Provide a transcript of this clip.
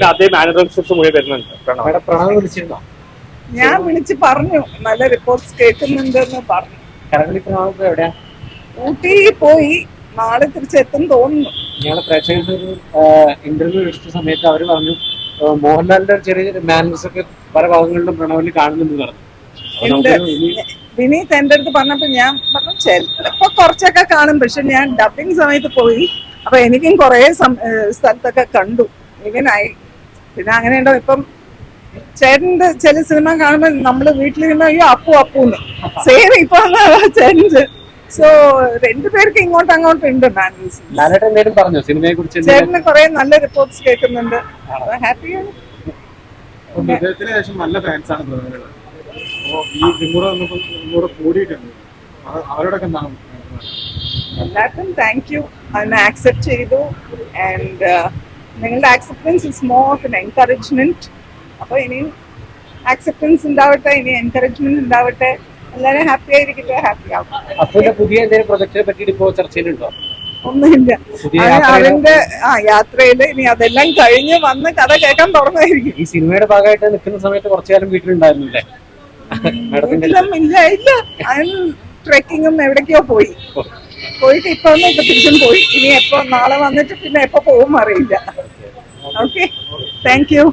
അതേ മാനറിസംസ് മുഴുവൻ വരുന്നുണ്ട്. പ്രണവ് വിളിച്ചിരുന്നോ? ഞാൻ വിളിച്ച് പറഞ്ഞു, നല്ല റിപ്പോർട്ട്സ് കേൾക്കുന്നുണ്ടെന്ന് പറഞ്ഞു. കറങ്ങി പ്രണവ് എവിടെയാ? ഊട്ടി പോയി, നാളെ തിരിച്ചെത്തും തോന്നുന്നു. ഞങ്ങളെ പ്രേക്ഷകർക്ക് ഒരു ഇന്റർവ്യൂ എടുത്ത സമയത്ത് അവർ പറഞ്ഞു മോഹൻലാലിന്റെ ചെറിയ മാനേഴ്സ് ഒക്കെ പല ഭാഗങ്ങളിലും പ്രണവിൽ കാണുന്നുണ്ട് പറഞ്ഞു. ഉണ്ട്. വിനീത് എന്റെ അടുത്ത് പറഞ്ഞപ്പോ ഞാൻ പറഞ്ഞു ചിലപ്പോ കുറച്ചൊക്കെ കാണും, പക്ഷെ ഞാൻ ഡബിങ് സമയത്ത് പോയി, അപ്പൊ എനിക്കും കുറെ സ്ഥലത്തൊക്കെ കണ്ടു. ഇവനായി പിന്നെ അങ്ങനെ ഉണ്ടോ. ഇപ്പം ചേട്ടന്റെ ചില സിനിമ കാണുമ്പോ നമ്മള് വീട്ടിലിരുന്ന അയ്യോ അപ്പു അപ്പൂന്ന് സെയിം ഇപ്പൊ ചേട്ടൻ. സോ രണ്ടുപേർക്ക് ഇങ്ങോട്ടും അങ്ങോട്ടും ഉണ്ട് മാനേഴ്സ്. എന്തെങ്കിലും പറഞ്ഞോ സിനിമയെ കുറിച്ച്? ചേട്ടന് കുറെ നല്ല റിപ്പോർട്ട്സ് കേൾക്കുന്നുണ്ട്, ഹാപ്പിയാണ്. നല്ല ഫാൻസ് ആണ് അവരോടൊക്കെ എന്താണ്? എല്ലാവർക്കും താങ്ക് യു, അതിനെ ആക്സെപ്റ്റ് ചെയ്തു. ആൻഡ് നിങ്ങളുടെ acceptance is more of N encouragement. അപ്പൊ ഇനിയും ആക്സെപ്റ്റൻസ് ഉണ്ടാവട്ടെ, ഇനി എൻകറേജ്മെന്റ് ഉണ്ടാവട്ടെ. എല്ലാവരും ഹാപ്പി ആയിരിക്കട്ടെ, ഹാപ്പി ആവും. അപ്പുവിന്റെ പുതിയ എന്തെങ്കിലും പ്രൊജക്ടിനെ പറ്റിയിട്ട് ഇപ്പോ ചർച്ചയിലുണ്ടോ? ഒന്നുമില്ല. അവന്റെ യാത്രയില് ഇനി അതെല്ലാം കഴിഞ്ഞ് വന്ന് കഥ കേൾക്കാൻ തുടങ്ങായിരിക്കും. ഈ സിനിമയുടെ ഭാഗമായിട്ട് നിൽക്കുന്ന സമയത്ത് കുറച്ചു കാലം വീട്ടിലുണ്ടായിരുന്നില്ലേ? ഇല്ല ഇല്ല, അതിന് ട്രെക്കിങ്ങും എവിടേക്കോ പോയിട്ട് ഇപ്പൊ തിരിച്ചും പോയി. ഇനി എപ്പോ നാളെ വന്നിട്ട് പിന്നെ എപ്പോ പോകും അറിയില്ല. Okay, thank you.